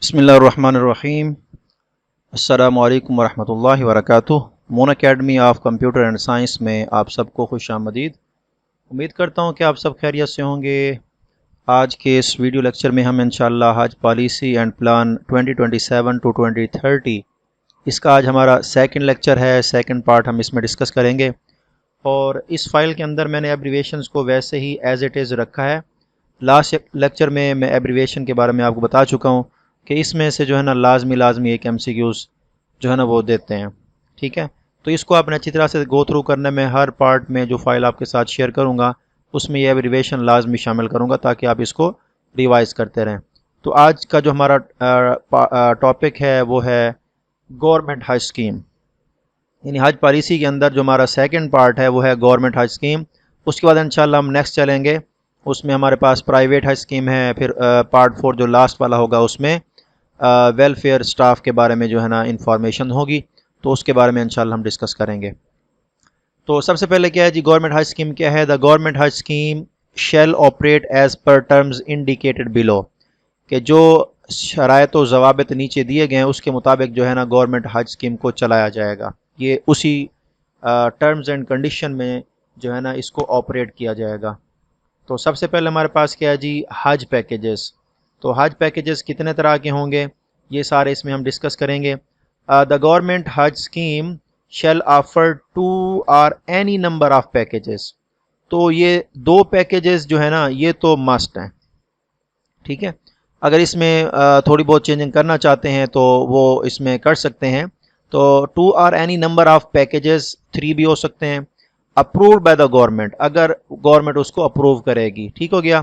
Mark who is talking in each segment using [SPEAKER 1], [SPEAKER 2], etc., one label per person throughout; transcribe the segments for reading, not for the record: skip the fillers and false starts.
[SPEAKER 1] بسم اللہ الرحمن الرحیم۔ السلام علیکم ورحمۃ اللہ وبرکاتہ۔ Moon academy of computer and science میں آپ سب کو خوش آمدید۔ امید کرتا ہوں کہ آپ سب خیریت سے ہوں گے۔ آج کے اس ویڈیو لیکچر میں ہم انشاءاللہ حج پالیسی اینڈ پلان 2027 ٹو 2030 اس کا آج ہمارا سیکنڈ لیکچر ہے، سیکنڈ پارٹ ہم اس میں ڈسکس کریں گے۔ اور اس فائل کے اندر میں نے ایبریویشنز کو ویسے ہی ایز اٹ از رکھا ہے۔ لاسٹ لیکچر میں ایبریویشن کے بارے میں آپ کو بتا چکا ہوں کہ اس میں سے جو ہے نا لازمی ایک MCQs جو ہے نا وہ دیتے ہیں، ٹھیک ہے۔ تو اس کو آپ نے اچھی طرح سے گو تھرو کرنے میں ہر پارٹ میں جو فائل آپ کے ساتھ شیئر کروں گا اس میں یہ ایبریویشن لازمی شامل کروں گا تاکہ آپ اس کو ریوائز کرتے رہیں۔ تو آج کا جو ہمارا ٹاپک ہے وہ ہے گورنمنٹ حج اسکیم، یعنی حج پالیسی کے اندر جو ہمارا سیکنڈ پارٹ ہے وہ ہے گورنمنٹ حج اسکیم۔ اس کے بعد انشاءاللہ ہم نیکسٹ چلیں گے، اس میں ہمارے پاس پرائیویٹ حج اسکیم ہے، پھر پارٹ 4 جو لاسٹ والا ہوگا اس میں ویلفیئر سٹاف کے بارے میں جو ہے نا انفارمیشن ہوگی، تو اس کے بارے میں انشاءاللہ ہم ڈسکس کریں گے۔ تو سب سے پہلے کیا ہے جی، گورنمنٹ حج اسکیم کیا ہے؟ The government Hajj scheme shall operate as per terms indicated below, کہ جو شرائط و ضوابط نیچے دیے گئے ہیں اس کے مطابق جو ہے نا گورنمنٹ حج اسکیم کو چلایا جائے گا۔ یہ اسی ٹرمز اینڈ کنڈیشن میں جو ہے نا اس کو آپریٹ کیا جائے گا۔ تو سب سے پہلے ہمارے پاس کیا ہے جی، حج پیکیجز۔ تو حج پیکیجز کتنے طرح کے ہوں گے یہ سارے اس میں ہم ڈسکس کریں گے۔ دا گورنمنٹ حج اسکیم شیل آفر 2 اور اینی نمبر آف پیکیجز۔ تو یہ 2 پیکیجز جو ہے نا یہ تو مسٹ ہیں، ٹھیک ہے۔ اگر اس میں تھوڑی بہت چینجنگ کرنا چاہتے ہیں تو وہ اس میں کر سکتے ہیں۔ تو 2 اور اینی نمبر آف پیکیجز 3 بھی ہو سکتے ہیں، اپرووڈ بائی دا گورنمنٹ، اگر گورنمنٹ اس کو اپروو کرے گی، ٹھیک ہو گیا۔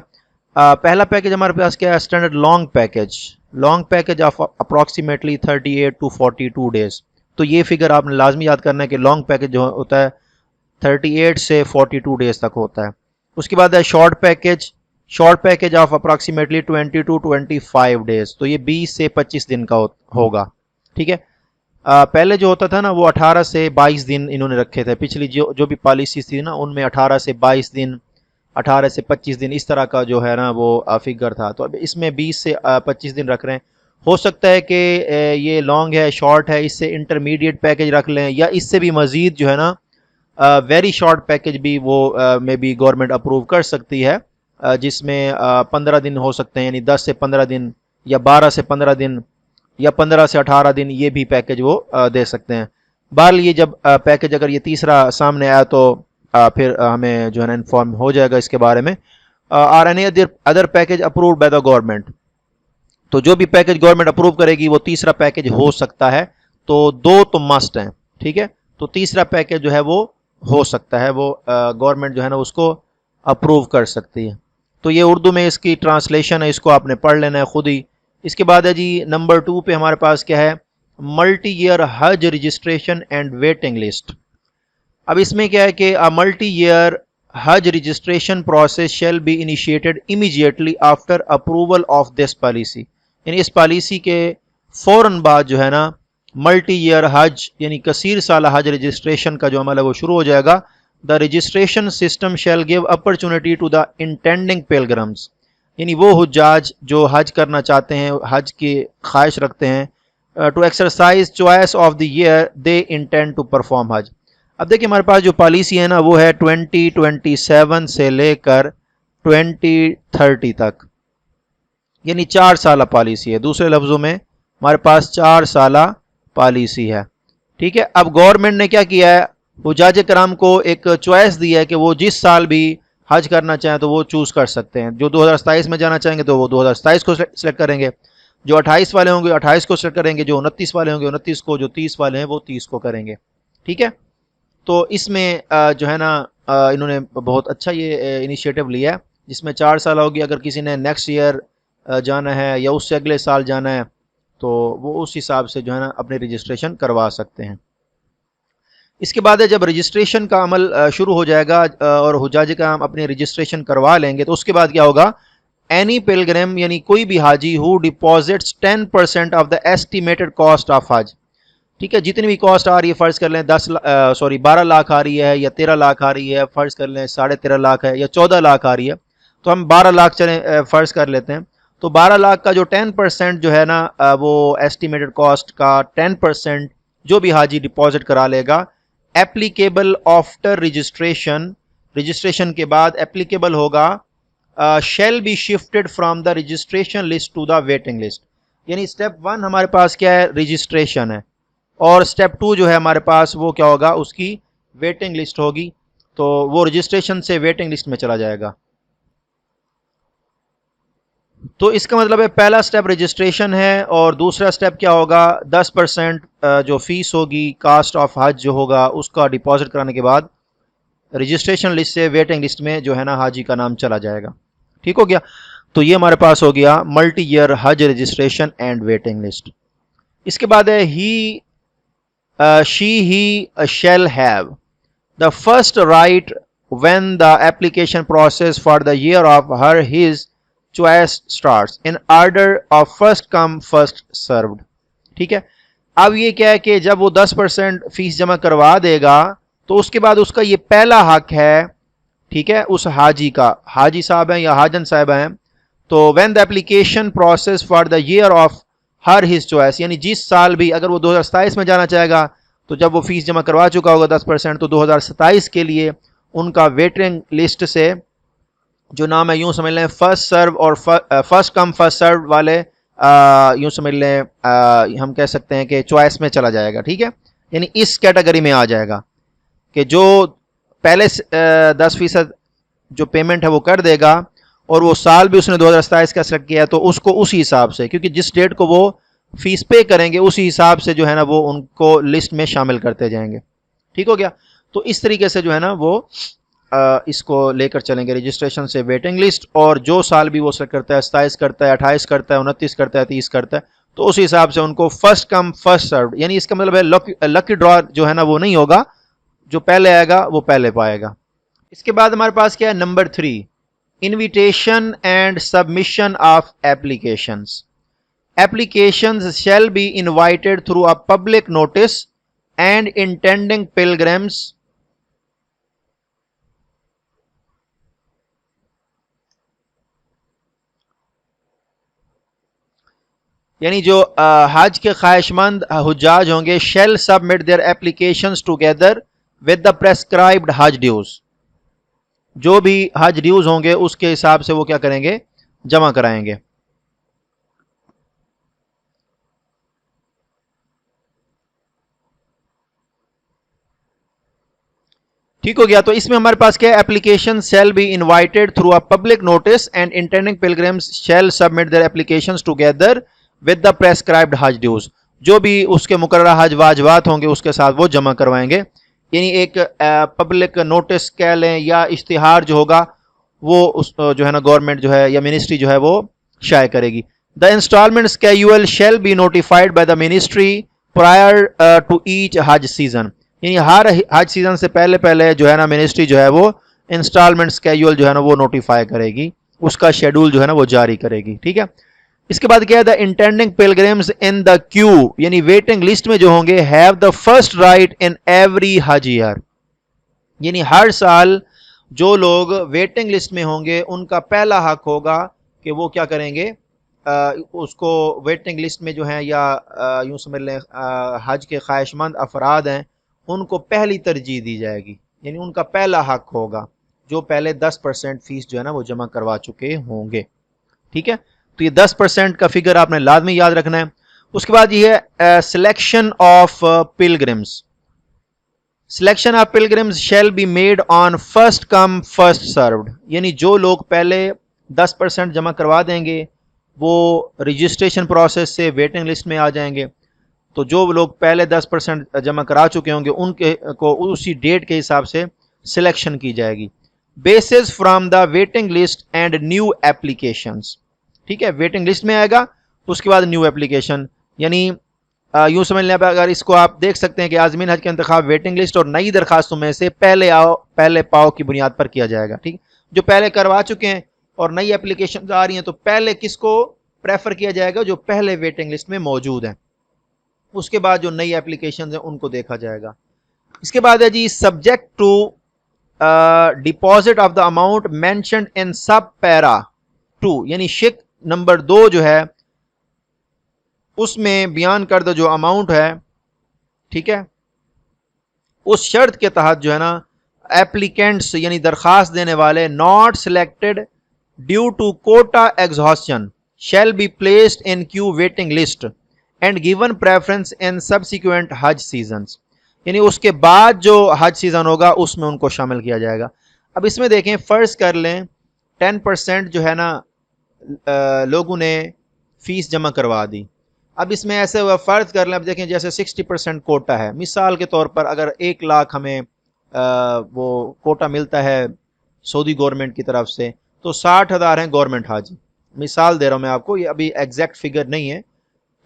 [SPEAKER 1] پہلا پیکیج ہمارے پاس کیا ہے؟ Standard long package, long package of approximately 38 to 42 days. تو یہ فگر آپ نے لازمی یاد کرنا ہے کہ لانگ پیکیج جو ہوتا ہے 38 سے 42 ڈیز تک ہوتا ہے۔ اس کے بعد ہے short package, short package of approximately 20 to 25 days, تو یہ 20 سے 25 دن کا ہوگا، ٹھیک ہے۔ پہلے جو ہوتا تھا نا وہ 18 سے 22 دن انہوں نے رکھے تھے، پچھلی جو بھی پالیسی تھی نا ان میں 18 سے 22 دن، 18 سے 25 دن اس طرح کا جو ہے نا وہ فگر تھا۔ تو اب اس میں 20 سے 25 دن رکھ رہے ہیں۔ ہو سکتا ہے کہ یہ لانگ ہے، شارٹ ہے، اس سے انٹرمیڈیٹ پیکیج رکھ لیں، یا اس سے بھی مزید جو ہے نا ویری شارٹ پیکیج بھی وہ میں بھی گورنمنٹ اپروو کر سکتی ہے، جس میں 15 دن ہو سکتے ہیں، یعنی 10 سے 15 دن یا 12 سے 15 دن یا 15 سے 18 دن، یہ بھی پیکیج وہ دے سکتے ہیں۔ بہرحال یہ جب پیکیج اگر یہ تیسرا سامنے آیا تو پھر ہمیں جو ہے نا انفارم ہو جائے گا اس کے بارے میں۔ اور any other package approved by the government, تو جو بھی پیکیج گورنمنٹ اپروو کرے گی وہ تیسرا پیکیج ہو سکتا ہے۔ تو 2 تو مسٹ ہیں، ٹھیک ہے۔ تو تیسرا پیکیج جو ہے وہ ہو سکتا ہے، وہ گورنمنٹ جو ہے نا اس کو اپروو کر سکتی ہے۔ تو یہ اردو میں اس کی ٹرانسلیشن ہے، اس کو آپ نے پڑھ لینا ہے خود ہی۔ اس کے بعد ہے جی نمبر 2 پہ ہمارے پاس کیا ہے؟ Multi year Hajj registration and waiting list. اب اس میں کیا ہے کہ multi year Hajj registration process shall be initiated immediately after approval of this policy, یعنی اس پالیسی کے فوراً بعد جو ہے نا ملٹی ایئر حج یعنی کثیر سالہ حج رجسٹریشن کا جو عمل ہے وہ شروع ہو جائے گا۔ The registration system shall give opportunity to the intending pilgrims, یعنی وہ حجاج جو حج کرنا چاہتے ہیں، حج کی خواہش رکھتے ہیں، to exercise choice of the year they intend to perform Hajj. اب دیکھیں ہمارے پاس جو پالیسی ہے نا وہ ہے 2027 سے لے کر 2030 تک، یعنی 4 سالہ پالیسی ہے۔ دوسرے لفظوں میں ہمارے پاس 4 سالہ پالیسی ہے، ٹھیک ہے۔ اب گورنمنٹ نے کیا کیا ہے؟ حجاج کرام کو ایک چوائس دی ہے کہ وہ جس سال بھی حج کرنا چاہیں تو وہ چوز کر سکتے ہیں۔ جو 2027 میں جانا چاہیں گے تو وہ 2027 کو سلیکٹ کریں گے، جو 28 والے ہوں گے 28 کو سلیکٹ کریں گے، جو 29 والے ہوں گے 29 کو، جو 30 والے ہیں وہ 30 کو کریں گے، ٹھیک ہے۔ تو اس میں جو ہے نا انہوں نے بہت اچھا یہ انیشیٹو لیا ہے، جس میں 4 سال ہوگی۔ اگر کسی نے نیکسٹ ایئر جانا ہے یا اس سے اگلے سال جانا ہے تو وہ اس حساب سے جو ہے نا اپنی رجسٹریشن کروا سکتے ہیں۔ اس کے بعد جب رجسٹریشن کا عمل شروع ہو جائے گا اور حجاج کرام اپنی رجسٹریشن کروا لیں گے تو اس کے بعد کیا ہوگا؟ اینی پلگرم یعنی کوئی بھی حاجی ہو deposits 10% of the estimated cost of Hajj, ٹھیک ہے۔ جتنی بھی کاسٹ آ رہی ہے، فرض کر لیں 12 لاکھ آ رہی ہے یا 13 لاکھ آ رہی ہے، فرض کر لیں 13.5 لاکھ ہے یا 14 لاکھ آ رہی ہے، تو ہم 12 لاکھ چلیں فرض کر لیتے ہیں۔ تو 12 لاکھ کا جو 10% جو ہے نا وہ ایسٹیمیٹڈ کاسٹ کا 10% جو بھی حاجی ڈپازٹ کرا لے گا ایپلیکیبل آفٹر رجسٹریشن کے بعد ایپلیکیبل ہوگا shall be shifted from the registration list to the waiting list. یعنی اسٹیپ 1 ہمارے پاس کیا ہے, رجسٹریشن ہے, اور اسٹیپ 2 جو ہے ہمارے پاس وہ کیا ہوگا, اس کی ویٹنگ لسٹ ہوگی. تو وہ رجسٹریشن سے ویٹنگ لسٹ میں چلا جائے گا. تو اس کا مطلب ہے پہلا سٹیپ رجسٹریشن ہے, اور دوسرا سٹیپ کیا ہوگا, 10% جو فیس ہوگی کاسٹ آف حج جو ہوگا اس کا ڈپازٹ کرانے کے بعد رجسٹریشن لسٹ سے ویٹنگ لسٹ میں جو ہے نا حاجی کا نام چلا جائے گا. ٹھیک ہو گیا. تو یہ ہمارے پاس ہو گیا multi year Hajj registration and waiting list. اس کے بعد ہے she shall have the first right when the application process for the year of her his choice starts in order of first come first served. ٹھیک ہے. اب یہ کیا ہے کہ جب وہ 10% فیس جمع کروا دے گا تو اس کے بعد اس کا یہ پہلا حق ہے, ٹھیک ہے, اس حاجی کا, حاجی صاحب ہیں یا حاجن صاحبہ ہیں, تو when the application process for the year of her his choice, یعنی جس سال بھی اگر وہ 2027 میں جانا چاہے گا تو جب وہ فیس جمع کروا چکا ہوگا 10% تو 2027 کے لیے ان کا ویٹنگ لسٹ سے جو نام ہے یوں سمجھ لیں فرسٹ سرو اور فرسٹ کم فرسٹ سرو والے یوں سمجھ لیں ہم کہہ سکتے ہیں کہ چوائس میں چلا جائے گا. ٹھیک ہے. یعنی اس کیٹیگری میں آ جائے گا کہ جو پہلے 10% جو پیمنٹ ہے وہ کر دے گا, اور وہ سال بھی اس نے 2027 کا سلیکٹ کیا ہے تو اس کو اسی حساب سے, کیونکہ جس ڈیٹ کو وہ فیس پے کریں گے اسی حساب سے جو ہے نا وہ ان کو لسٹ میں شامل کرتے جائیں گے. ٹھیک ہو گیا. تو اس طریقے سے جو ہے نا وہ اس کو لے کر چلیں گے رجسٹریشن سے ویٹنگ لسٹ, اور جو سال بھی وہ سلیکٹ کرتا ہے 27 کرتا ہے 28 کرتا ہے 29 کرتا ہے 30 کرتا ہے تو اسی حساب سے ان کو فرسٹ کم فرسٹ سروڈ, یعنی اس کا مطلب ہے لکی ڈرا جو ہے نا وہ نہیں ہوگا, جو پہلے آئے گا وہ پہلے پائے گا. اس کے بعد ہمارے پاس کیا ہے number 3, invitation and submission of applications. Applications shall be invited through a public notice and intending pilgrims یعنی جو حج کے خواہش مند حجاج ہوں گے shall submit their applications together with the prescribed hajj dues. جو بھی حج ڈیوز ہوں گے اس کے حساب سے وہ کیا کریں گے, جمع کرائیں گے. ٹھیک ہو گیا. تو اس میں ہمارے پاس کیا ہے, application shall be invited through a public notice and intending pilgrims shall submit their applications together with the prescribed Hajj dues. جو بھی اس کے مقررہ حج واجبات ہوں گے اس کے ساتھ وہ جمع کروائیں گے. یعنی ایک پبلک نوٹس کہہ لیں یا اشتہار جو ہوگا وہ جو ہے نا گورنمنٹ جو ہے یا منسٹری جو ہے وہ شائع کرے گی. The installment schedule shall be notified by the ministry prior to each Hajj season. یعنی ہر حج سیزن سے پہلے جو ہے نا منسٹری جو ہے وہ انسٹالمنٹ اسکیڈول جو ہے نا وہ نوٹیفائی کرے گی, اس کا شیڈول جو ہے نا وہ جاری کرے گی. ٹھیک ہے. اس کے بعد کیا ہے, دا انٹینڈنگ پلگرمز ان دا کیو, یعنی ویٹنگ لسٹ میں جو ہوں گے have the first right in every حج ایئر. یعنی ہر سال جو لوگ ویٹنگ لسٹ میں ہوں گے ان کا پہلا حق ہوگا کہ وہ کیا کریں گے, اس کو ویٹنگ لسٹ میں جو ہیں یا یوں سمجھ لیں حج کے خواہش مند افراد ہیں ان کو پہلی ترجیح دی جائے گی. یعنی ان کا پہلا حق ہوگا جو پہلے 10% فیس جو ہے نا وہ جمع کروا چکے ہوں گے. ٹھیک ہے. تو یہ 10% کا فگر آپ نے لازمی یاد رکھنا ہے. اس کے بعد یہ ہے selection of pilgrims. Selection of pilgrims shall be made on first come first served. یعنی جو لوگ پہلے 10% جمع کروا دیں گے وہ رجسٹریشن پروسیس سے ویٹنگ لسٹ میں آ جائیں گے. تو جو لوگ پہلے 10% جمع کرا چکے ہوں گے ان کے کو اسی ڈیٹ کے حساب سے سلیکشن کی جائے گی. Basis from the waiting list and new applications. ٹھیک ہے. ویٹنگ لسٹ میں آئے گا اس کے بعد نیو ایپلیکیشن. یعنی یوں سمجھ لیں اگر اس کو آپ دیکھ سکتے ہیں کہ عازمین حج کا انتخاب ویٹنگ لسٹ اور نئی درخواستوں میں سے پہلے آؤ پہلے پاؤ کی بنیاد پر کیا جائے گا. ٹھیک. جو پہلے کروا چکے ہیں اور نئی ایپلیکیشن آ رہی ہیں تو پہلے کس کو پریفر کیا جائے گا, جو پہلے ویٹنگ لسٹ میں موجود ہیں. اس کے بعد جو نئی ایپلیکیشنز ہیں ان کو دیکھا جائے گا. اس کے بعد ہے جی subject to deposit of the amount mentioned in sub para 2, یعنی شق نمبر 2 جو ہے اس میں بیان کردہ جو اماؤنٹ ہے، ٹھیک ہے، اس شرط کے تحت جو ہے نا ایپلیکینٹس یعنی درخواست دینے والے not selected due to quota exhaustion shall be placed in queue waiting list and given preference in subsequent Hajj seasons, یعنی اس کے بعد جو حج سیزن ہوگا اس میں ان کو شامل کیا جائے گا۔ اب اس میں دیکھیں، فرض کر لیں 10% جو ہے نا لوگوں نے فیس جمع کروا دی۔ اب اس میں ایسے ہوا، فرض کر لیں، اب دیکھیں جیسے 60% کوٹا ہے، مثال کے طور پر اگر 1 لاکھ ہمیں وہ کوٹا ملتا ہے سعودی گورنمنٹ کی طرف سے، تو 60,000 ہیں گورنمنٹ حاجی، مثال دے رہا ہوں میں آپ کو، یہ ابھی ایگزیکٹ فگر نہیں ہے،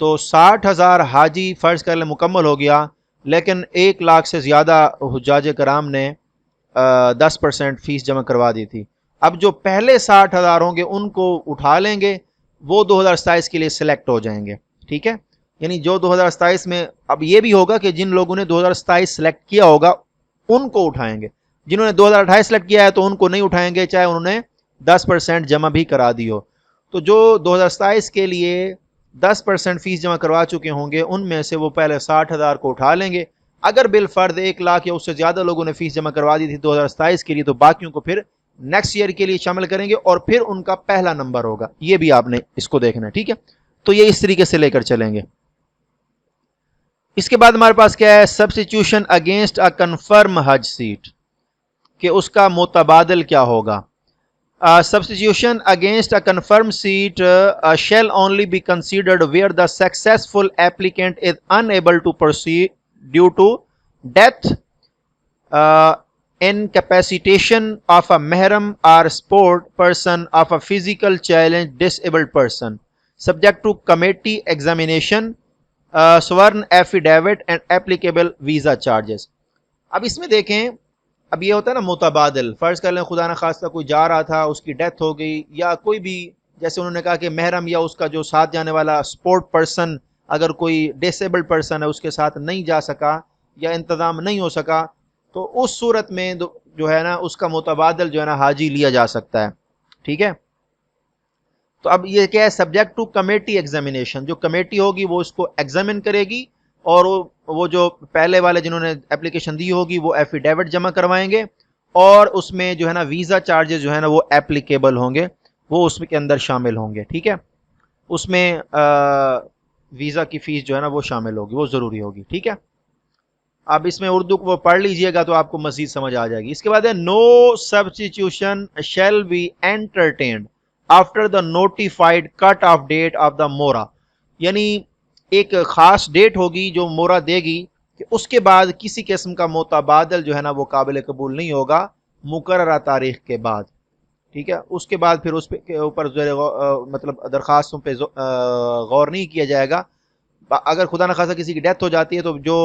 [SPEAKER 1] تو 60,000 حاجی فرض کر لیں مکمل ہو گیا، لیکن 1 لاکھ سے زیادہ حجاج کرام نے 10% فیس جمع کروا دی تھی۔ اب جو پہلے 60,000 ہوں گے ان کو اٹھا لیں گے، وہ 2027 کے لیے سلیکٹ ہو جائیں گے، ٹھیک ہے، یعنی جو 2027 میں، اب یہ بھی ہوگا کہ جن لوگوں نے 2027 سلیکٹ کیا ہوگا ان کو اٹھائیں گے، جنہوں نے 2028 سلیکٹ کیا ہے تو ان کو نہیں اٹھائیں گے، چاہے انہوں نے 10% جمع بھی کرا دی ہو۔ تو جو 2027 کے لیے 10% فیس جمع کروا چکے ہوں گے ان میں سے وہ پہلے 60,000 کو اٹھا لیں گے۔ اگر بالفرض 1 لاکھ یا اس سے زیادہ لوگوں نے فیس جمع کروا دی تھی 2027 کے لیے، تو باقیوں کو پھر نیکسٹ ایئر کے لیے شامل کریں گے اور پھر ان کا پہلا نمبر ہوگا۔ یہ بھی آپ نے اس کو دیکھنا ہے، ٹھیک ہے، تو یہ اس طریقے سے لے کر چلیں گے۔ اس کے بعد ہمارے پاس کیا ہے، سبسٹیٹیوشن اگینسٹ اے کنفرم حج سیٹ، کہ اس کا متبادل کیا ہوگا۔ Substitution against a confirmed seat shall only be considered where the successful applicant is unable to proceed due to death, incapacitation of a mahram or sport person, of a physical challenge disabled person, subject to committee examination, sworn affidavit and applicable visa charges۔ اب اس میں دیکھیں، اب یہ ہوتا ہے نا متبادل، فرض کر لیں خدا نخواستہ کوئی جا رہا تھا، اس کی ڈیتھ ہو گئی، یا کوئی بھی، جیسے انہوں نے کہا کہ محرم یا اس کا جو ساتھ جانے والا سپورٹ پرسن، اگر کوئی ڈسیبلڈ پرسن ہے اس کے ساتھ نہیں جا سکا یا انتظام نہیں ہو سکا، تو اس صورت میں جو ہے نا اس کا متبادل جو ہے نا حاجی لیا جا سکتا ہے، ٹھیک ہے۔ تو اب یہ کیا ہے، سبجیکٹ ٹو کمیٹی ایگزامینیشن، جو کمیٹی ہوگی وہ اس کو ایگزامن کرے گی، اور وہ جو پہلے والے جنہوں نے اپلیکیشن دی ہوگی وہ ایفیڈیوٹ جمع کروائیں گے، اور اس میں جو ہے نا ویزا چارجز جو ہے نا وہ ایپلیکیبل ہوں گے، وہ اس کے اندر شامل ہوں گے، ٹھیک ہے، اس میں ویزا کی فیس جو ہے نا وہ شامل ہوگی، وہ ضروری ہوگی، ٹھیک ہے۔ اب اس میں اردو کو پڑھ لیجئے گا تو آپ کو مزید سمجھ آ جائے گی۔ اس کے بعد ہے no substitution shall be entertained after the notified cut off date of the MoRA, یعنی ایک خاص ڈیٹ ہوگی جو مورا دے گی کہ اس کے بعد کسی قسم کا متبادل جو ہے نا وہ قابل قبول نہیں ہوگا مقررہ تاریخ کے بعد، ٹھیک ہے، اس کے بعد پھر اس کے اوپر مطلب درخواستوں پہ غور نہیں کیا جائے گا۔ اگر خدا نخواستہ کسی کی ڈیتھ ہو جاتی ہے تو جو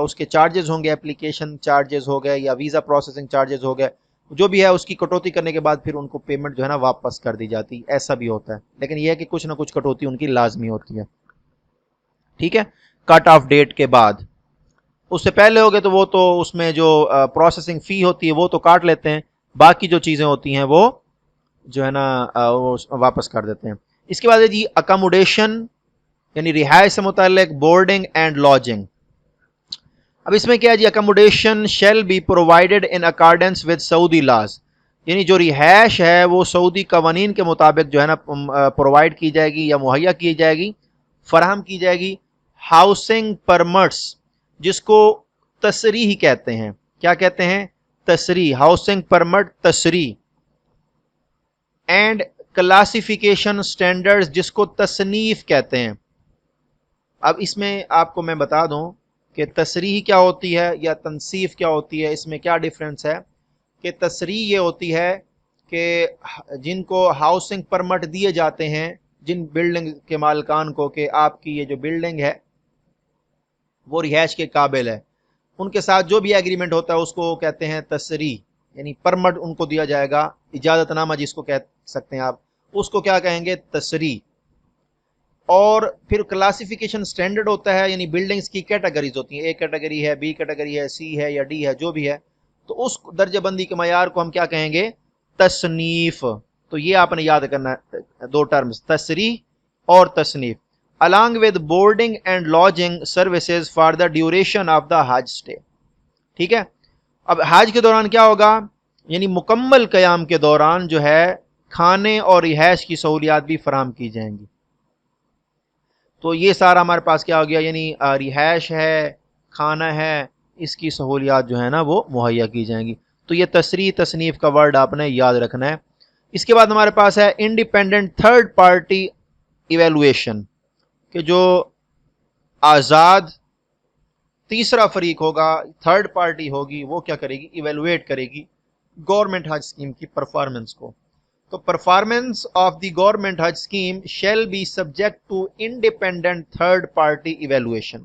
[SPEAKER 1] اس کے چارجز ہوں گے، اپلیکیشن چارجز ہو گئے یا ویزا پروسیسنگ چارجز ہو گئے، جو بھی ہے اس کی کٹوتی کرنے کے بعد پھر ان کو پیمنٹ جو ہے نا واپس کر دی جاتی، ایسا بھی ہوتا ہے، لیکن یہ ہے کہ کچھ نہ کچھ کٹوتی ان کی لازمی ہوتی ہے، ٹھیک ہے، کٹ آف ڈیٹ کے بعد۔ اس سے پہلے ہو گئے تو وہ تو اس میں جو پروسیسنگ فی ہوتی ہے وہ تو کاٹ لیتے ہیں، باقی جو چیزیں ہوتی ہیں وہ جو ہے نا وہ واپس کر دیتے ہیں۔ اس کے بعد ہے جی اکاموڈیشن، یعنی رہائش سے متعلق بورڈنگ اینڈ لاجنگ۔ اب اس میں کیا ہے جی، accommodation shall be provided in accordance with Saudi laws, یعنی جو رہائش ہے وہ سعودی قوانین کے مطابق جو ہے نا پرووائڈ کی جائے گی یا مہیا کی جائے گی، فراہم کی جائے گی۔ ہاؤسنگ پرمٹس، جس کو تسریح کہتے ہیں، کیا کہتے ہیں، تسریح، ہاؤسنگ پرمٹ تسریح، اینڈ کلاسیفیکیشن سٹینڈرڈز، جس کو تصنیف کہتے ہیں۔ اب اس میں آپ کو میں بتا دوں کہ تصریح کیا ہوتی ہے یا تنصیف کیا ہوتی ہے، اس میں کیا ڈیفرنس ہے، کہ تصریح یہ ہوتی ہے کہ جن کو ہاؤسنگ پرمٹ دیے جاتے ہیں، جن بلڈنگ کے مالکان کو، کہ آپ کی یہ جو بلڈنگ ہے وہ رہائش کے قابل ہے، ان کے ساتھ جو بھی ایگریمنٹ ہوتا ہے اس کو کہتے ہیں تصریح، یعنی پرمٹ ان کو دیا جائے گا، اجازت نامہ جس کو کہہ سکتے ہیں آپ، اس کو کیا کہیں گے، تصریح۔ اور پھر کلاسیفیکیشن سٹینڈرڈ ہوتا ہے، یعنی بلڈنگز کی کیٹیگریز ہوتی ہیں، اے کیٹیگری ہے، بی کیٹیگری ہے، سی ہے یا ڈی ہے، جو بھی ہے، تو اس درجہ بندی کے معیار کو ہم کیا کہیں گے، تصنیف، تو یہ آپ نے یاد کرنا ہے دو ٹرمز، تسریح اور تصنیف. along with boarding and lodging services for the duration of the Hajj stay. ٹھیک ہے. اب حج کے دوران کیا ہوگا، یعنی مکمل قیام کے دوران جو ہے کھانے اور رہائش کی سہولیات بھی فراہم کی جائیں گی. تو یہ سارا ہمارے پاس کیا ہو گیا، یعنی رہائش ہے، کھانا ہے، اس کی سہولیات جو ہے نا وہ مہیا کی جائیں گی. تو یہ تسریح تصنیف کا ورڈ آپ نے یاد رکھنا ہے. اس کے بعد ہمارے پاس ہے انڈیپینڈنٹ تھرڈ پارٹی ایویلویشن، کہ جو آزاد تیسرا فریق ہوگا، تھرڈ پارٹی ہوگی، وہ کیا کرے گی، ایویلویٹ کرے گی گورنمنٹ حج اسکیم کی پرفارمنس کو. تو performance of the government Hajj scheme shall be subject to independent third party evaluation.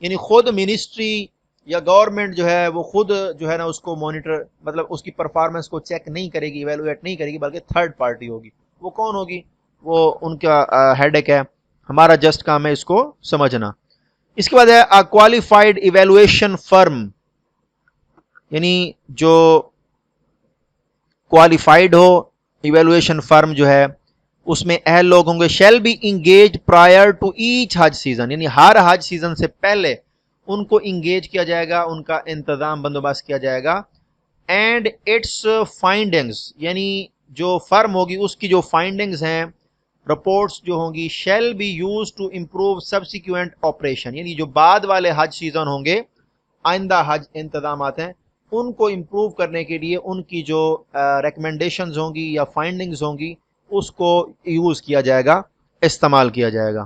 [SPEAKER 1] یعنی خود منسٹری یا گورنمنٹ جو ہے وہ خود جو ہے نا اس کو مانیٹر، مطلب اس کی پرفارمنس کو چیک نہیں کرے گی، ایویلویٹ نہیں کرے گی، بلکہ تھرڈ پارٹی ہوگی. وہ کون ہوگی؟ وہ ان کا ہیڈ ایک ہے. ہمارا جسٹ کام ہے اس کو سمجھنا. اس کے بعد ہے کوالیفائڈ ایویلویشن فرم، یعنی جو کوالیفائڈ ہو ایویلویشن فرم جو ہے اس میں اہل لوگ ہوں گے. Shall be engage prior to each Hajj season, یعنی ہر حج سیزن سے پہلے ان کو انگیج کیا جائے گا، ان کا انتظام بندوبست کیا جائے گا. اینڈ اٹس فائنڈنگز، یعنی جو فرم ہوگی اس کی جو فائنڈنگز ہیں، رپورٹس جو ہوں گی، shall be use to improve subsequent operation, یعنی جو بعد والے حج سیزن ہوں گے، آئندہ حج انتظامات ہیں، ان کو امپروو کرنے کے لیے ان کی جو ریکمنڈیشنز ہوں گی یا فائنڈنگز ہوں گی اس کو یوز کیا جائے گا، استعمال کیا جائے گا.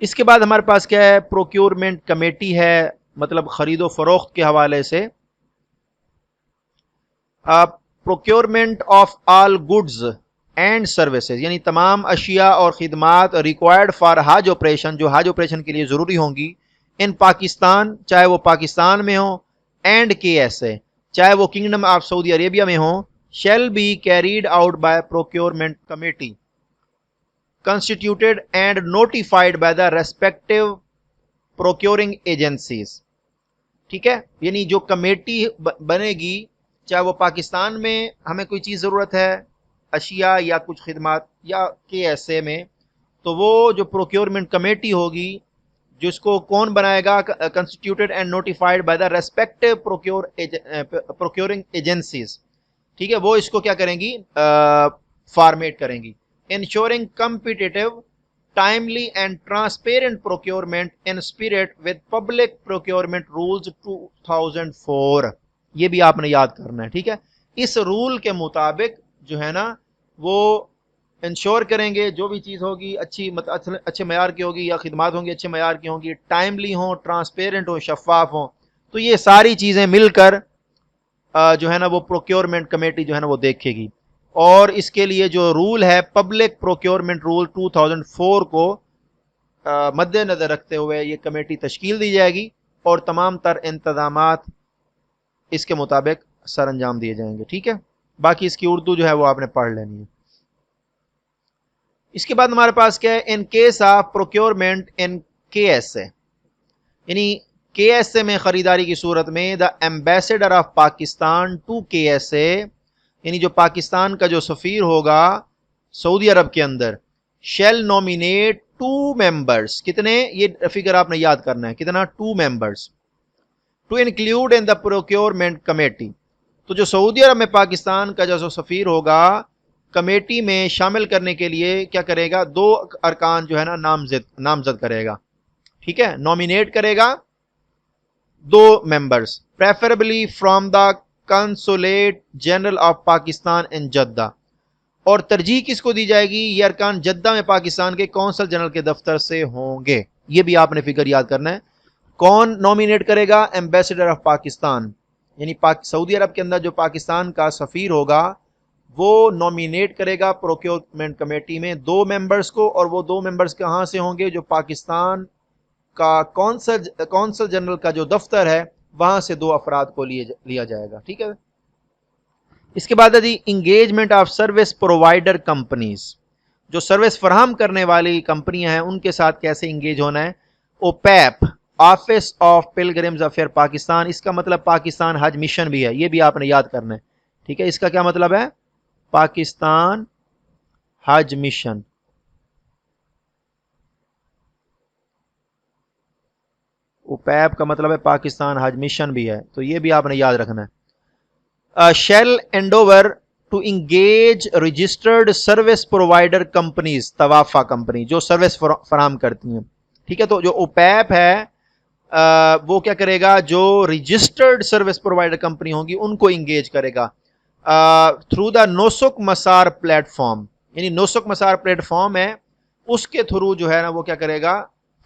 [SPEAKER 1] اس کے بعد ہمارے پاس کیا ہے، پروکیورمنٹ کمیٹی ہے، مطلب خرید و فروخت کے حوالے سے. Procurement of all goods and services, یعنی تمام اشیاء اور خدمات ریکوائرڈ فار حج آپریشن، جو حج آپریشن کے لیے ضروری ہوں گی، ان پاکستان، چاہے وہ پاکستان میں ہوں، اینڈ کے ایس اے، چاہے وہ کنگڈم آف سعودی عربیہ میں ہوں، shall be carried out by procurement committee constituted and notified by the respective procuring agencies. ٹھیک ہے. یعنی جو کمیٹی بنے گی، چاہے وہ پاکستان میں ہمیں کوئی چیز ضرورت ہے، اشیاء یا کچھ خدمات، یا کے ایس اے میں، تو وہ جو پروکیورمنٹ کمیٹی ہوگی جس کو کون بنائے گا، constituted and notified by the respective procuring agencies. ٹھیک ہے. وہ اس کو کیا کریں گی، فارمیٹ کریں گی. ensuring competitive, timely and transparent procurement in spirit with public procurement rules 2004. یہ بھی آپ نے یاد کرنا ہے. ٹھیک ہے. اس رول کے مطابق جو ہے نا وہ انشور کریں گے جو بھی چیز ہوگی اچھے معیار کی ہوگی، یا خدمات ہوں گی اچھے معیار کی ہوں گی، ٹائملی ہوں، ٹرانسپیرنٹ ہوں، شفاف ہوں. تو یہ ساری چیزیں مل کر جو ہے نا وہ پروکیورمنٹ کمیٹی جو ہے نا وہ دیکھے گی. اور اس کے لیے جو رول ہے پبلک پروکیورمنٹ رول 2004 کو مد نظر رکھتے ہوئے یہ کمیٹی تشکیل دی جائے گی، اور تمام تر انتظامات اس کے مطابق سر انجام دیے جائیں گے. ٹھیک ہے. باقی اس کی اردو جو ہے وہ آپ نے پڑھ لینی ہے. اس کے بعد ہمارے پاس کیا ہے، ان کیس آف پروکیورمنٹ ان کے ایس اے، یعنی کے ایس اے میں خریداری کی صورت میں دا ایمبیسڈر آف پاکستان ٹو کے ایس اے، یعنی جو پاکستان کا جو سفیر ہوگا سعودی عرب کے اندر، شیل نومینیٹ 2 ممبرس، کتنے، یہ فگر آپ نے یاد کرنا ہے، کتنا، 2 members, to include in the procurement committee. تو جو سعودی عرب میں پاکستان کا جو سفیر ہوگا کمیٹی میں شامل کرنے کے لیے کیا کرے گا، 2 ارکان جو ہے نا نامزد کرے گا. ٹھیک ہے. نومینیٹ کرے گا 2 members, preferably from the consulate general of Pakistan in Jeddah. اور ترجیح کس کو دی جائے گی، یہ ارکان جدہ میں پاکستان کے کونسل جنرل کے دفتر سے ہوں گے. یہ بھی آپ نے فگر یاد کرنا ہے. کون نومینیٹ کرے گا، ایمبیسڈر آف پاکستان، یعنی سعودی عرب کے اندر جو پاکستان کا سفیر ہوگا وہ نومینیٹ کرے گا پروکیورمنٹ کمیٹی میں 2 ممبرس کو، اور وہ 2 ممبرس کہاں سے ہوں گے، جو پاکستان کا کونسل جنرل کا جو دفتر ہے وہاں سے 2 افراد کو لیا جائے گا. ٹھیک ہے. اس کے بعد ہے جی engagement of service provider companies, جو سروس فراہم کرنے والی کمپنیاں ہیں ان کے ساتھ کیسے انگیج ہونا ہے. اوپیپ، آفس آف پلگرمز افیئر پاکستان، اس کا مطلب پاکستان حج مشن بھی ہے، یہ بھی آپ نے یاد کرنا ہے. ٹھیک ہے. اس کا کیا مطلب ہے، پاکستان حج مشن. اوپیپ کا مطلب ہے پاکستان حج مشن بھی ہے, تو یہ بھی آپ نے یاد رکھنا ہے. Shall endeavour to engage registered service provider companies, توافع کمپنی جو سروس فراہم کرتی ہیں, ٹھیک ہے. تو جو اوپیپ ہے وہ کیا کرے گا, جو رجسٹرڈ سروس پرووائڈر کمپنی ہوں گی ان کو انگیج کرے گا تھرو دا نوسک مسار پلیٹ فارم, یعنی نوسک مسار پلیٹ فارم ہے اس کے تھرو جو ہے نا وہ کیا کرے گا,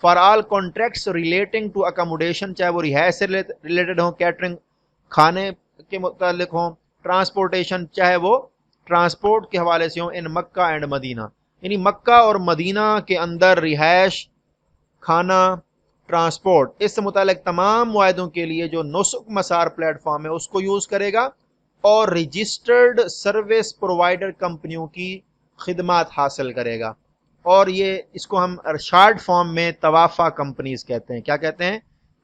[SPEAKER 1] for all contracts relating to accommodation, چاہے وہ رہائش سے ریلیٹڈ ہوں, کیٹرنگ کھانے کے متعلق ہوں, ٹرانسپورٹیشن چاہے وہ ٹرانسپورٹ کے حوالے سے ہوں, ان مکہ اینڈ مدینہ, یعنی مکہ اور مدینہ کے اندر رہائش, کھانا, ٹرانسپورٹ, اس سے متعلق تمام معاہدوں کے لیے جو نوسک مسار پلیٹ فارم ہے اس کو یوز کرے گا اور رجسٹرڈ سروس پرووائڈر کمپنیوں کی خدمات حاصل کرے گا. اور یہ اس کو ہم شارٹ فارم میں توافع کمپنیز کہتے ہیں. کیا کہتے ہیں؟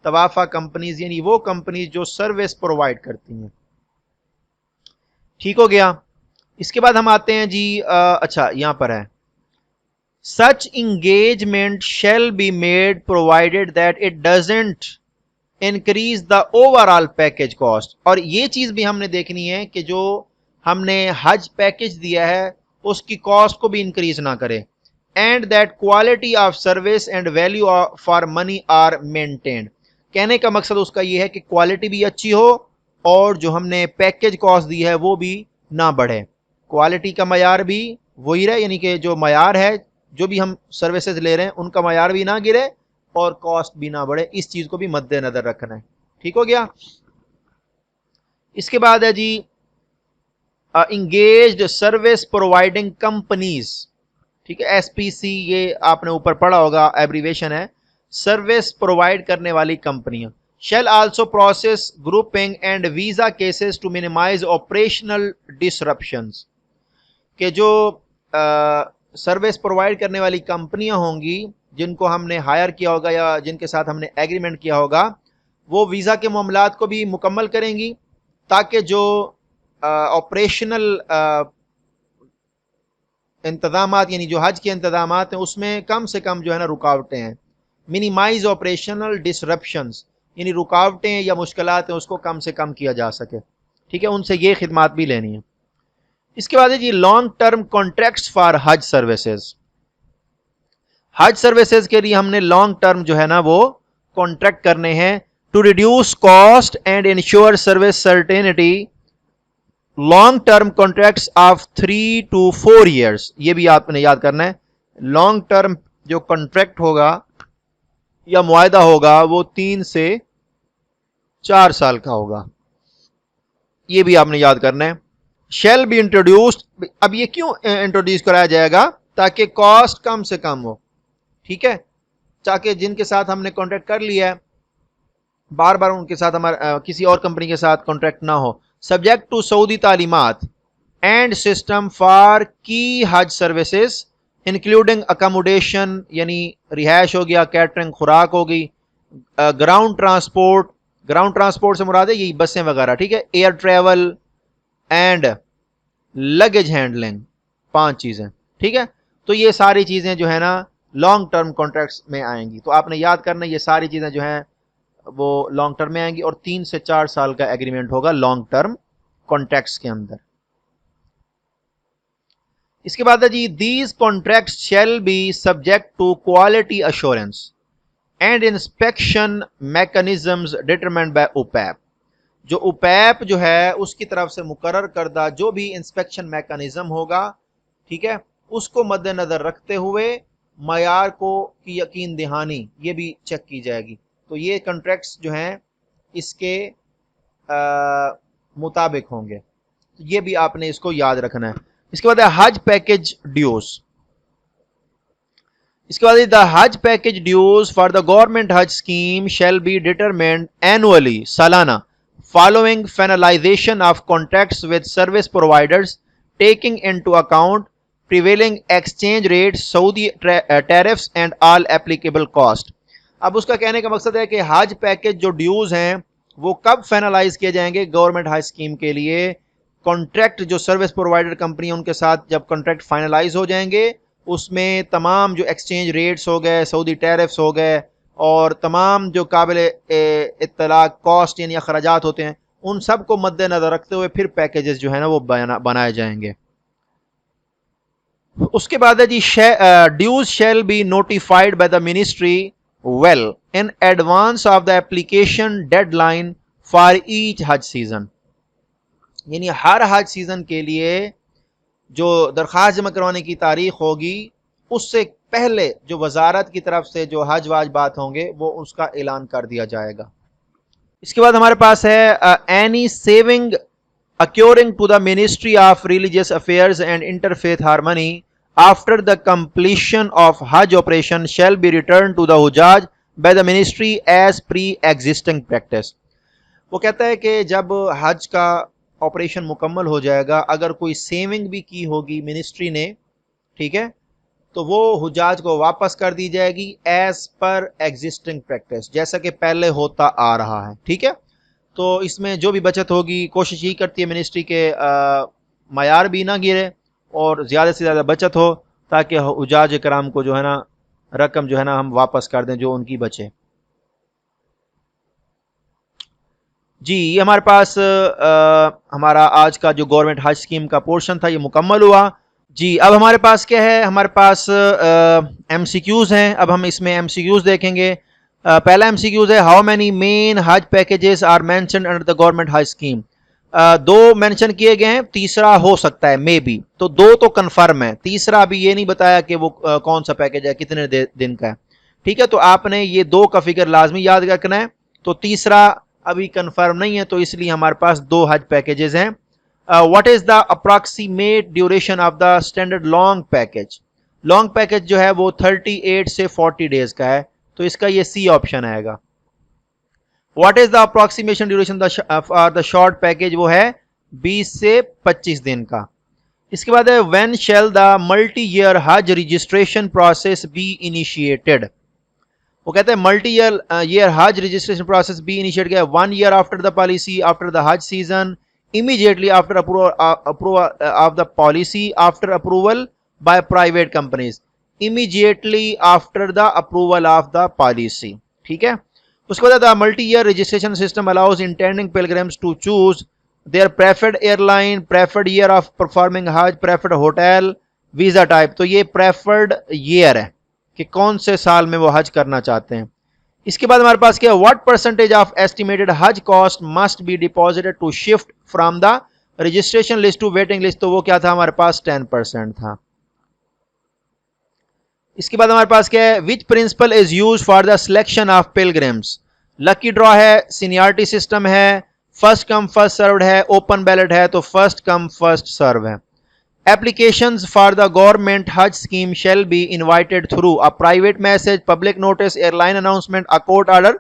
[SPEAKER 1] توافع کمپنیز, یعنی وہ کمپنیز جو سروس پرووائڈ کرتی ہیں. ٹھیک ہو گیا. اس کے بعد ہم آتے ہیں جی اچھا یہاں پر ہے, such engagement shall be made provided that it doesn't increase the overall package cost. اور یہ چیز بھی ہم نے دیکھنی ہے کہ جو ہم نے حج پیکج دیا ہے اس کی کاسٹ کو بھی انکریز نہ کرے, and that quality of service and value for money are maintained. کہنے کا مقصد اس کا یہ ہے کہ کوالٹی بھی اچھی ہو اور جو ہم نے پیکج کاسٹ دی ہے وہ بھی نہ بڑھے, کوالٹی کا معیار بھی وہی رہے, یعنی کہ جو معیار ہے جو بھی ہم سروسز لے رہے ہیں ان کا معیار بھی نہ گرے اور کاسٹ بھی نہ بڑھے, اس چیز کو بھی مد نظر رکھنا ہے. ٹھیک ہو گیا. اس کے بعد ہے جی انگیجڈ سروس پرووائڈنگ کمپنیز, ٹھیک ہے, ایس پی سی, یہ آپ نے اوپر پڑھا ہوگا, ایبریویشن ہے سروس پرووائڈ کرنے والی کمپنیاں. Shall also process grouping and visa cases to minimize operational disruptions, کہ جو سروس پرووائڈ کرنے والی کمپنیاں ہوں گی جن کو ہم نے ہائر کیا ہوگا یا جن کے ساتھ ہم نے ایگریمنٹ کیا ہوگا, وہ ویزا کے معاملات کو بھی مکمل کریں گی تاکہ جو آپریشنل انتظامات, یعنی جو حج کے انتظامات ہیں اس میں کم سے کم جو ہے نا رکاوٹیں ہیں. منیمائز آپریشنل ڈسرپشنز, یعنی رکاوٹیں یا مشکلات ہیں اس کو کم سے کم کیا جا سکے. ٹھیک ہے, ان سے یہ خدمات بھی لینی ہے. اس کے بعد ہے جی long term contracts for Hajj services. حج سروسز کے لیے ہم نے لانگ ٹرم جو ہے نا وہ کانٹریکٹ کرنے ہیں to reduce cost and ensure service certainty. Long term contracts of 3 to 4 years, یہ بھی آپ نے یاد کرنا ہے. لانگ ٹرم جو کانٹریکٹ ہوگا یا معاہدہ ہوگا وہ 3 سے 4 سال کا ہوگا, یہ بھی آپ نے یاد کرنا ہے. شیل بی انٹروڈیوسڈ, اب یہ کیوں انٹروڈیوس کرایا جائے گا, تاکہ کاسٹ کم سے کم ہو. ٹھیک ہے, تاکہ جن کے ساتھ ہم نے کانٹریکٹ کر لیا ہے بار بار ان کے ساتھ ہمارا کسی اور کمپنی کے ساتھ کانٹریکٹ نہ ہو. سبجیکٹ ٹو سعودی تعلیمات اینڈ سسٹم فار کی حج سروسز انکلوڈنگ اکاموڈیشن, یعنی رہائش ہو گیا, کیٹرنگ خوراک ہو گئی, گراؤنڈ ٹرانسپورٹ, گراؤنڈ ٹرانسپورٹ سے مراد ہے یہی بسیں وغیرہ, ٹھیک ہے, air travel and luggage handling, 5 چیزیں. ٹھیک ہے, تو یہ ساری چیزیں جو ہے نا لانگ ٹرم کانٹریکٹس میں آئیں گی. تو آپ نے یاد کرنا یہ ساری چیزیں جو ہیں وہ لانگ ٹرم میں آئیں گی اور 3 سے 4 سال کا ایگریمنٹ ہوگا لانگ ٹرم کانٹریکٹس کے اندر. اس کے بعد ہے جی these contracts shall be subject to quality assurance and inspection mechanisms determined by اوپیپ. جو اوپیپ جو ہے اس کی طرف سے مقرر کردہ جو بھی انسپیکشن میکانزم ہوگا, ٹھیک ہے, اس کو مد نظر رکھتے ہوئے معیار کو کی یقین دہانی یہ بھی چیک کی جائے گی. تو یہ کنٹریکٹس جو ہیں اس کے مطابق ہوں گے, یہ بھی آپ نے اس کو یاد رکھنا ہے. اس کے بعد حج پیکج ڈیوز. اس کے بعد the Hajj package dues for the government Hajj scheme shall be determined annually, سالانہ, following finalization of contracts with service providers taking into account prevailing exchange rates, Saudi tariffs and all applicable cost. اب اس کا کہنے کا مقصد ہے کہ حج package جو dues ہیں وہ کب فائنلائز کیے جائیں گے گورنمنٹ حج اسکیم کے لیے, کانٹریکٹ جو سروس پرووائڈر کمپنی ان کے ساتھ جب کانٹریکٹ فائنلائز ہو جائیں گے اس میں تمام جو ایکسچینج ریٹس ہو گئے، سعودی ٹیرفس ہو گئے اور تمام جو قابل اطلاع کاسٹ یعنی اخراجات ہوتے ہیں ان سب کو مد نظر رکھتے ہوئے پھر پیکیجز جو ہے نا وہ بنائے جائیں گے. اس کے بعد ہے جی dues shall be notified by the ministry well in advance of the application deadline for each Hajj season. یعنی ہر حج سیزن کے لیے جو درخواست جمع کروانے کی تاریخ ہوگی اس سے پہلے جو وزارت کی طرف سے جو حج واجبات ہوں گے وہ اس کا اعلان کر دیا جائے گا. اس کے بعد ہمارے پاس ہے any saving accruing to the ministry of religious affairs and interfaith harmony after the completion of Hajj operation shall be return to the حجاج by the ministry as pre existing practice. وہ کہتا ہے کہ جب حج کا آپریشن مکمل ہو جائے گا اگر کوئی سیونگ بھی کی ہوگی منسٹری نے، ٹھیک ہے، تو وہ حجاج کو واپس کر دی جائے گی ایز پر ایگزسٹنگ پریکٹس، جیسا کہ پہلے ہوتا آ رہا ہے. ٹھیک ہے، تو اس میں جو بھی بچت ہوگی کوشش یہی کرتی ہے منسٹری کے معیار بھی نہ گرے اور زیادہ سے زیادہ بچت ہو تاکہ حجاج کرام کو جو ہے نا رقم جو ہے نا ہم واپس کر دیں جو ان کی بچے. جی یہ ہمارے پاس ہمارا آج کا جو گورنمنٹ حج اسکیم کا پورشن تھا یہ مکمل ہوا. جی اب ہمارے پاس کیا ہے، ہمارے پاس ایم سی کیوز ہیں. اب ہم اس میں ایم سی کیوز دیکھیں گے. پہلا ایم سی کیوز ہے ہاؤ مینی مین حج packages are mentioned under the government Hajj scheme. دو مینشن کیے گئے ہیں، تیسرا ہو سکتا ہے مے بی، تو دو تو کنفرم ہے، تیسرا ابھی یہ نہیں بتایا کہ وہ کون سا پیکیج ہے کتنے دن کا ہے. ٹھیک ہے، تو آپ نے یہ دو کا فگر لازمی یاد رکھنا ہے. تو تیسرا ابھی کنفرم نہیں ہے تو اس لیے ہمارے پاس دو حج پیکیجز ہیں. What is the approximate duration of the standard long package. Long package جو ہے وہ 38 سے 40 ڈیز کا ہے تو اس کا یہ سی آپشن آئے گا. What is the approximation duration the short package, وہ ہے 20 سے 25 دن کا. اس کے بعد ہے when shall the multi year Hajj registration process be initiated. وہ کہتے ہیں multi year Hajj registration process be initiate کیا ہے 1 year after the policy after the Hajj season, immediately after approval of the policy, after approval by private companies, immediately after the approval of the policy. ٹھیک ہے، اس کے بعد multi year registration system allows intending pilgrims to choose their preferred airline, preferred year of performing Hajj, preferred hotel, visa type. تو یہ preferred year ہے کہ کون سے سال میں وہ حج کرنا چاہتے ہیں. اس کے بعد ہمارے پاس کیا what percentage of estimated Hajj cost must be deposited to shift from the registration list to waiting list. تو وہ کیا تھا ہمارے پاس 10% تھا. اس کے بعد ہمارے پاس کیا ہے which principle is use for the selection of pilgrims. Lucky draw ہے، سینیارٹی سسٹم ہے، فرسٹ کم فرسٹ سروڈ ہے، اوپن بیلٹ ہے تو فرسٹ کم فرسٹ سرو ہے. Applications for the government Hajj scheme shall be invited through a private message, public notice, airline announcement, a court order,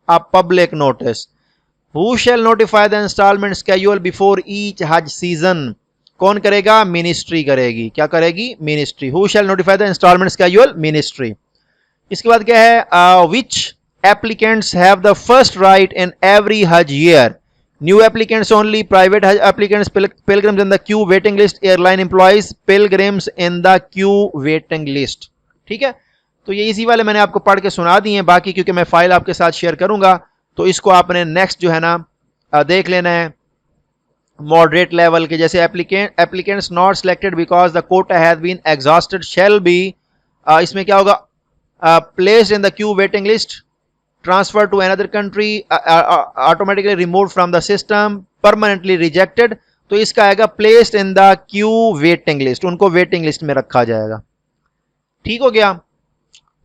[SPEAKER 1] a public notice. Who shall notify the installment schedule before each Hajj season? کون کرے گا؟ Ministry کرے گی. کیا کرے گی؟ Ministry. Who shall notify the installment schedule? Ministry. اس کے بعد کیا ہے which applicants have the first right in every Hajj year? New applicants only, private Hajj applicants, pilgrims in the queue waiting list, airline employees, pilgrims in the queue waiting list. ٹھیک ہے، تو یہ اسی والے میں نے آپ کو پڑھ کے سنا دی ہیں. باقی کیونکہ میں فائل آپ کے ساتھ شیئر کروں گا تو اس کو آپ نے نیکسٹ جو ہے نا دیکھ لینا ہے ماڈریٹ لیول کے. جیسے applicants not selected because the quota has been exhausted shall be اس میں کیا ہوگا placed in the queue waiting list, transfer to another country, automatically removed from the system, permanently rejected. تو اس کا آئے گا placed in the queue waiting list، ان کو waiting list میں رکھا جائے گا. ٹھیک ہو گیا،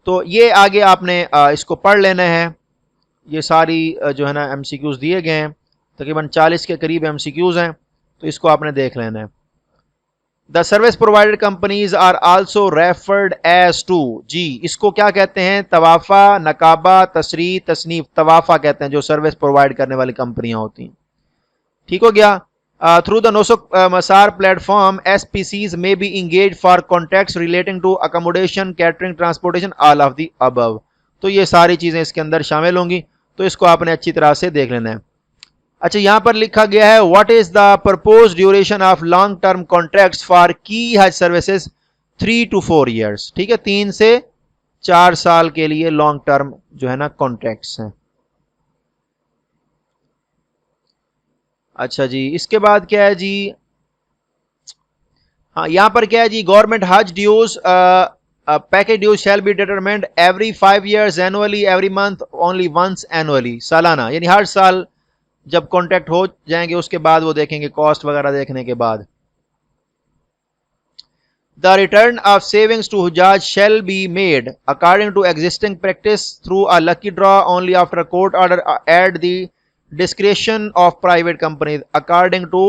[SPEAKER 1] تو یہ آگے آپ نے اس کو پڑھ لینا ہے. یہ ساری جو ہے نا ایم سی کیوز دیے گئے ہیں، تقریباً 40 کے قریب ایم سی کیوز ہیں تو اس کو آپ نے دیکھ لینا ہے. The service provider companies are also referred as to. جی اس کو کیا کہتے ہیں؟ توافع، نقابہ، تسریح، تصنیف. توافع کہتے ہیں جو سروس پرووائڈ کرنے والی کمپنیاں ہوتی ہیں. ٹھیک ہو گیا. Through the Nosok Masar platform, SPCs may be engaged for contacts relating to accommodation, catering, transportation, all of the above. تو یہ ساری چیزیں اس کے اندر شامل ہوں گی تو اس کو آپ نے اچھی طرح سے دیکھ لینا ہے. اچھا یہاں پر لکھا گیا ہے what is the propose duration of long term contracts for کی حج سروسز 3 to 4 years. ٹھیک ہے 3 سے 4 سال کے لیے لانگ ٹرم جو ہے نا کانٹریکٹس ہیں. اچھا جی اس کے بعد کیا ہے جی ہاں یہاں پر کیا ہے جی government Hajj dues package dues shall be determined every 5 years annually every month only once annually سالانہ یعنی ہر سال جب کانٹیکٹ ہو جائیں گے اس کے بعد وہ دیکھیں گے کاسٹ وغیرہ دیکھنے کے بعد. The return of savings to Hujjaj shall be made according to existing practice through a lucky draw only after a court order at the discretion of private companies according to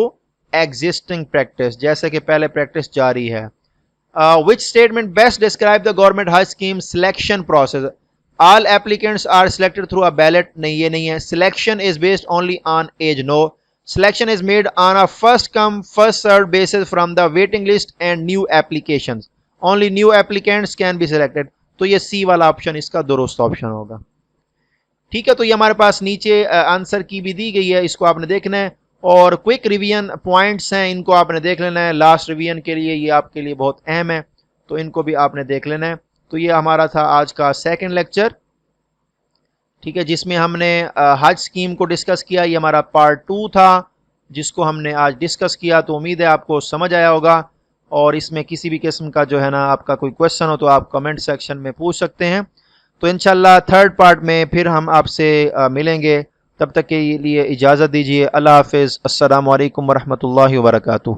[SPEAKER 1] existing practice جیسے کہ پہلے practice جاری ہے. Which statement best describe the government Hajj scheme selection process? All applicants are selected through a ballot. نہیں یہ نہیں ہے. Selection is based only on age. No. Selection is made on a first come first served basis from the waiting list and new applications. Only new applicants can be selected. تو یہ سی والا option اس کا درست option ہوگا. ٹھیک ہے تو یہ ہمارے پاس نیچے آنسر کی بھی دی گئی ہے, اس کو آپ نے دیکھنا ہے اور کوئک ریویژن پوائنٹس ہیں ان کو آپ نے دیکھ لینا ہے. لاسٹ ریویژن کے لیے یہ آپ کے لیے بہت اہم ہے تو ان کو بھی آپ نے دیکھ لینا ہے. تو یہ ہمارا تھا آج کا سیکنڈ لیکچر, ٹھیک ہے, جس میں ہم نے حج اسکیم کو ڈسکس کیا. یہ ہمارا پارٹ 2 تھا جس کو ہم نے آج ڈسکس کیا. تو امید ہے آپ کو سمجھ آیا ہوگا اور اس میں کسی بھی قسم کا جو ہے نا آپ کا کوئی کویشچن ہو تو آپ کمنٹ سیکشن میں پوچھ سکتے ہیں. تو انشاءاللہ تھرڈ پارٹ میں پھر ہم آپ سے ملیں گے. تب تک کے لیے اجازت دیجیے. اللہ حافظ. السلام علیکم ورحمۃ اللہ وبرکاتہ.